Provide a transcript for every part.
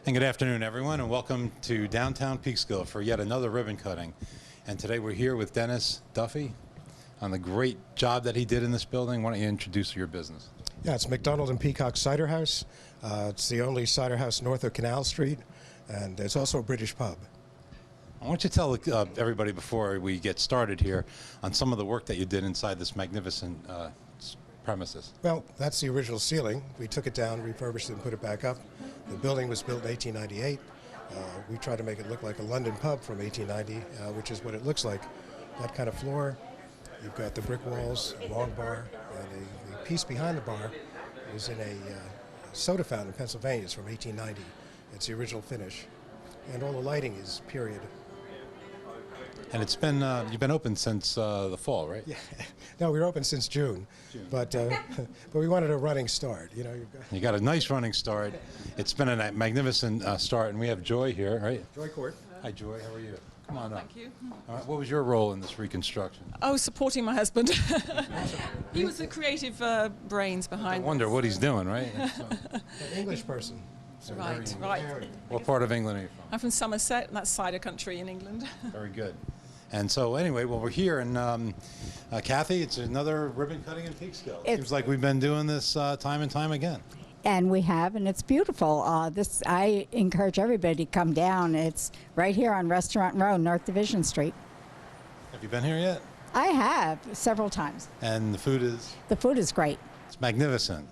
And good afternoon, everyone, and welcome to downtown Peekskill for yet another ribbon cutting. And today we're here with Dennis Duffy on the great job that he did in this building. Why don't you introduce your business? Yeah, it's McDonald Peacock Cider House. It's the only cider house north of Canal Street, and it's also a British pub. I want you to tell everybody before we get started here on some of the work that you did inside this magnificent premises. Well, that's the original ceiling. We took it down, refurbished it, and put it back up. The building was built in 1898. We tried to make it look like a London pub from 1890, which is what it looks like. That kind of floor. You've got the brick walls, a long bar, and the piece behind the bar is in a soda fountain in Pennsylvania. It's from 1890. It's the original finish. And all the lighting is period. And it's been, you've been open since the fall, right? Yeah. No, we were open since June. But we wanted a running start. You know, you got a nice running start. It's been a magnificent start, and we have Joy here, right? Joy Court. Hi, Joy. How are you? Come on up. Thank you. All right, what was your role in this reconstruction? Oh, supporting my husband. He was the creative brains behind. I wonder what he's doing, right? An English person. So right. What part of England are you from? I'm from Somerset, and that's cider country in England. Very good. And so anyway, well, we're here, and Kathy, it's another ribbon cutting in Peekskill. It seems like we've been doing this time and time again. And we have, and it's beautiful. I encourage everybody to come down. It's right here on Restaurant Row, North Division Street. Have you been here yet? I have, several times. And the food is? The food is great. It's magnificent.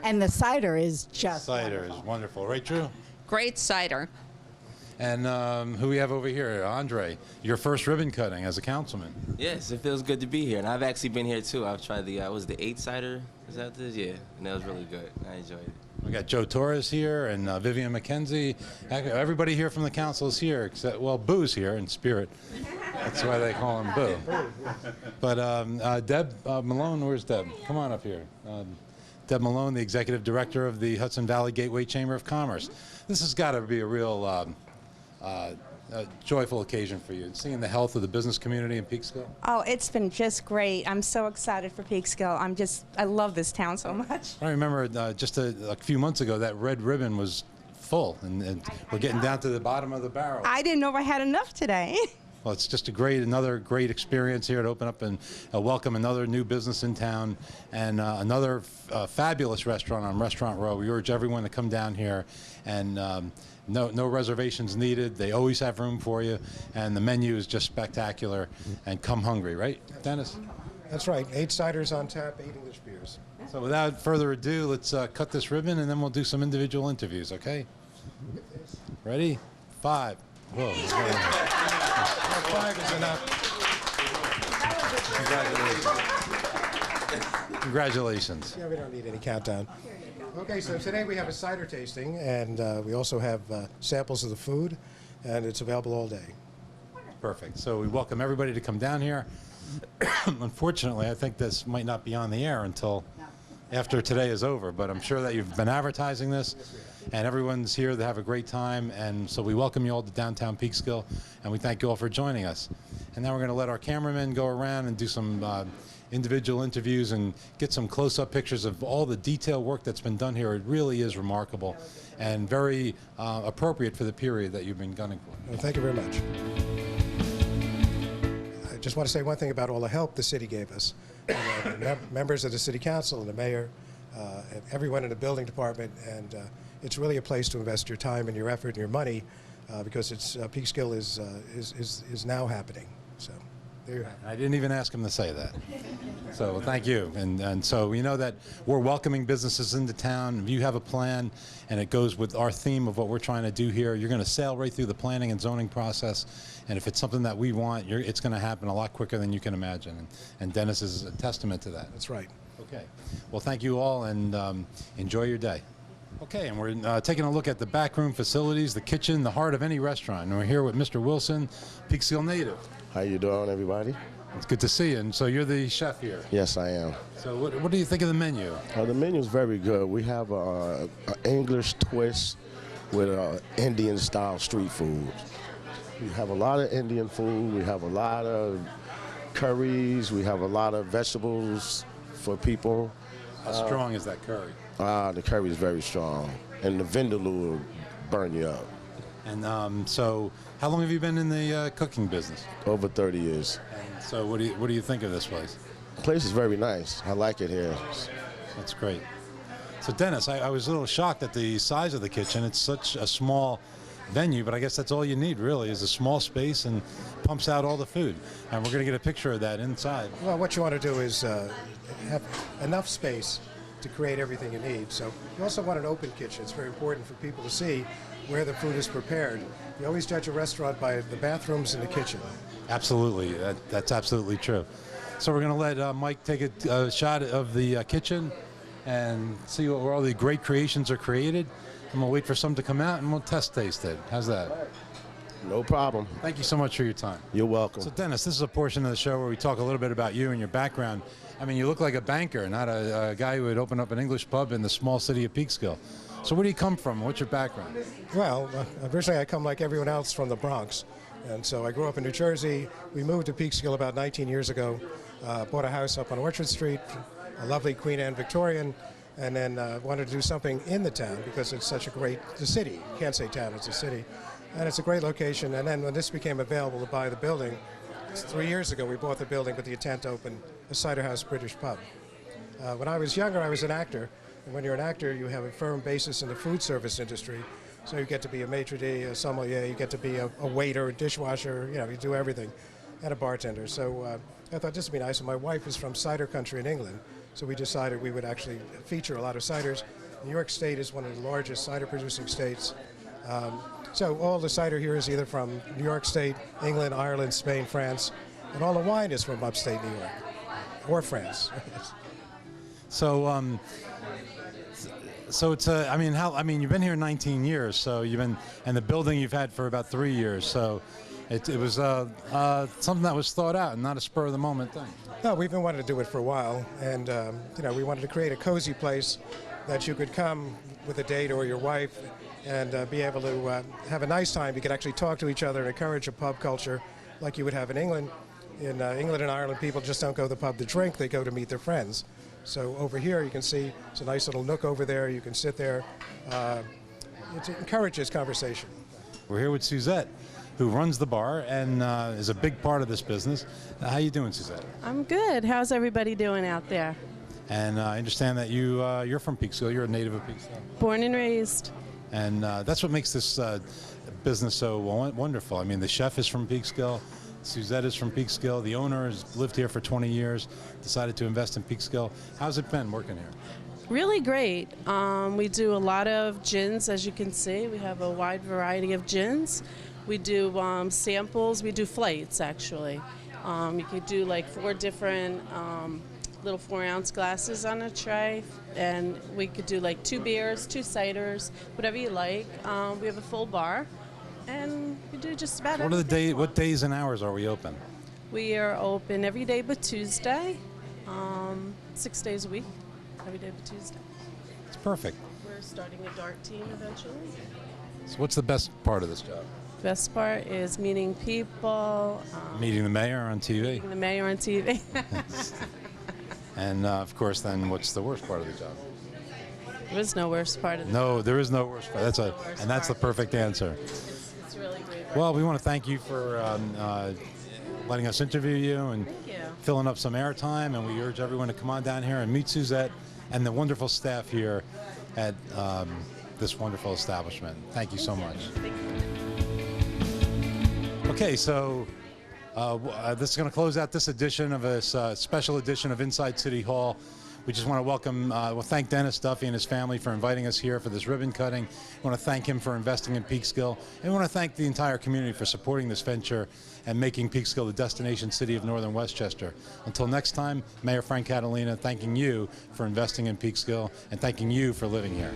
And the cider is just Cider wonderful. is wonderful, right, Drew? Great cider. And who we have over here? Andre, your first ribbon cutting as a councilman. Yes, it feels good to be here, and I've actually been here too. I've tried the was the 8 cider. Is that this? Yeah, and that was really good. I enjoyed it. We got Joe Torres here and Vivian McKenzie. Everybody here from the council is here, except, well, Boo's here in spirit. That's why they call him Boo. But Deb Malone, where's Deb? Come on up here. Deb Malone, the executive director of the Hudson Valley Gateway Chamber of Commerce. This has got to be a real joyful occasion for you, seeing the health of the business community in Peekskill. Oh, it's been just great. I'm so excited for Peekskill. I love this town so much. I remember just a few months ago that red ribbon was full, and we're getting down to the bottom of the barrel. I didn't know I had enough today. Well, it's just another great experience here to open up and welcome another new business in town and another fabulous restaurant on Restaurant Row. We urge everyone to come down here, and no reservations needed. They always have room for you, and the menu is just spectacular. And come hungry, right, Dennis? That's right. 8 ciders on tap, 8 English beers. So without further ado, let's cut this ribbon, and then we'll do some individual interviews, okay? Ready? 5. Whoa. 5 is enough. Congratulations. Yeah, we don't need any countdown. Okay, so today we have a cider tasting, and we also have samples of the food, and it's available all day. Perfect. So we welcome everybody to come down here. Unfortunately, I think this might not be on the air until after today is over, but I'm sure that you've been advertising this, and everyone's here to have a great time, and so we welcome you all to downtown Peekskill, and we thank you all for joining us. And now we're going to let our cameramen go around and do some individual interviews and get some close-up pictures of all the detailed work that's been done here. It really is remarkable and very appropriate for the period that you've been gunning for. Well, thank you very much. I just want to say one thing about all the help the city gave us. The members of the city council and the mayor, and everyone in the building department, and it's really a place to invest your time and your effort and your money because Peekskill is now happening. So there you have it. I didn't even ask him to say that. So thank you. And so we know that we're welcoming businesses into town. If you have a plan and it goes with our theme of what we're trying to do here, you're going to sail right through the planning and zoning process. And if it's something that we want, it's going to happen a lot quicker than you can imagine. And Dennis is a testament to that. That's right. Okay. Well, thank you all, and enjoy your day. Okay, and we're taking a look at the backroom facilities, the kitchen, the heart of any restaurant. And we're here with Mr. Wilson, Peekskill native. How you doing, everybody? It's good to see you. And so you're the chef here. Yes, I am. So what do you think of the menu? The menu is very good. We have an English twist with Indian-style street food. We have a lot of Indian food. We have a lot of curries. We have a lot of vegetables for people. How strong is that curry? The curry is very strong. And the vindaloo, burn you up. And so, how long have you been in the cooking business? Over 30 years. And so, what do you think of this place? The place is very nice. I like it here. That's great. So, Dennis, I was a little shocked at the size of the kitchen. It's such a small venue, but I guess that's all you need, really, is a small space and pumps out all the food. And we're going to get a picture of that inside. Well, what you want to do is have enough space to create everything you need. So you also want an open kitchen. It's very important for people to see where the food is prepared. You always judge a restaurant by the bathrooms and the kitchen. Absolutely. That's absolutely true. So we're going to let Mike take a shot of the kitchen and see where all the great creations are created. And we'll wait for some to come out and we'll test taste it. How's that? No problem. Thank you so much for your time. You're welcome. So Dennis, this is a portion of the show where we talk a little bit about you and your background. I mean, you look like a banker, not a guy who would open up an English pub in the small city of Peekskill. So where do you come from? What's your background? Well, originally I come like everyone else from the Bronx. And so I grew up in New Jersey. We moved to Peekskill about 19 years ago. Bought a house up on Orchard Street, a lovely Queen Anne Victorian, and then wanted to do something in the town because it's such a great city. You can't say town, it's a city. And it's a great location. And then when this became available to buy the building, 3 years ago we bought the building with the intent to open a cider house British pub. When I was younger, I was an actor. And when you're an actor, you have a firm basis in the food service industry. So you get to be a maitre d', a sommelier, you get to be a waiter, a dishwasher, you do everything, and a bartender. So I thought this would be nice. And my wife is from cider country in England. So we decided we would actually feature a lot of ciders. New York State is one of the largest cider producing states. So all the cider here is either from New York State, England, Ireland, Spain, France, and all the wine is from upstate New York or France. So, so it's you've been here 19 years. So and the building you've had for about 3 years. So it was something that was thought out and not a spur of the moment thing. No, we've been wanting to do it for a while, and we wanted to create a cozy place that you could come with a date or your wife and be able to have a nice time. You could actually talk to each other and encourage a pub culture like you would have in England. In England and Ireland, people just don't go to the pub to drink, they go to meet their friends. So over here you can see it's a nice little nook over there. You can sit there. It encourages conversation. We're here with Suzette, who runs the bar and is a big part of this business. How you doing, Suzette? I'm good. How's everybody doing out there? And I understand that you're from Peekskill. You're a native of Peekskill. Born and raised. And that's what makes this business so wonderful. I mean, the chef is from Peekskill. Suzette is from Peekskill. The owner has lived here for 20 years, decided to invest in Peekskill. How's it been working here? Really great. We do a lot of gins, as you can see. We have a wide variety of gins. We do samples. We do flights, actually. You could do like 4 different little 4-ounce glasses on a tray, and we could do like 2 beers, 2 ciders, whatever you like. We have a full bar, and we do just about everything. What days and hours are we open? We are open every day but Tuesday, 6 days a week, every day but Tuesday. It's perfect. We're starting a dart team eventually. So what's the best part of this job? Best part is meeting people. Meeting the mayor on TV. Meeting the mayor on TV. And of course, then what's the worst part of the job? There is no worst part of the No, there is no worst part. That's the perfect answer. It's really great. Well, we want to thank you for letting us interview you and Thank you. filling up some airtime. And we urge everyone to come on down here and meet Suzette and the wonderful staff here at this wonderful establishment. Thank you so much. Okay, so this is going to close out this edition of a special edition of Inside City Hall. We just want to thank Dennis Duffy and his family for inviting us here for this ribbon cutting. We want to thank him for investing in Peekskill. And we want to thank the entire community for supporting this venture and making Peekskill the destination city of northern Westchester. Until next time, Mayor Frank Catalina thanking you for investing in Peekskill and thanking you for living here.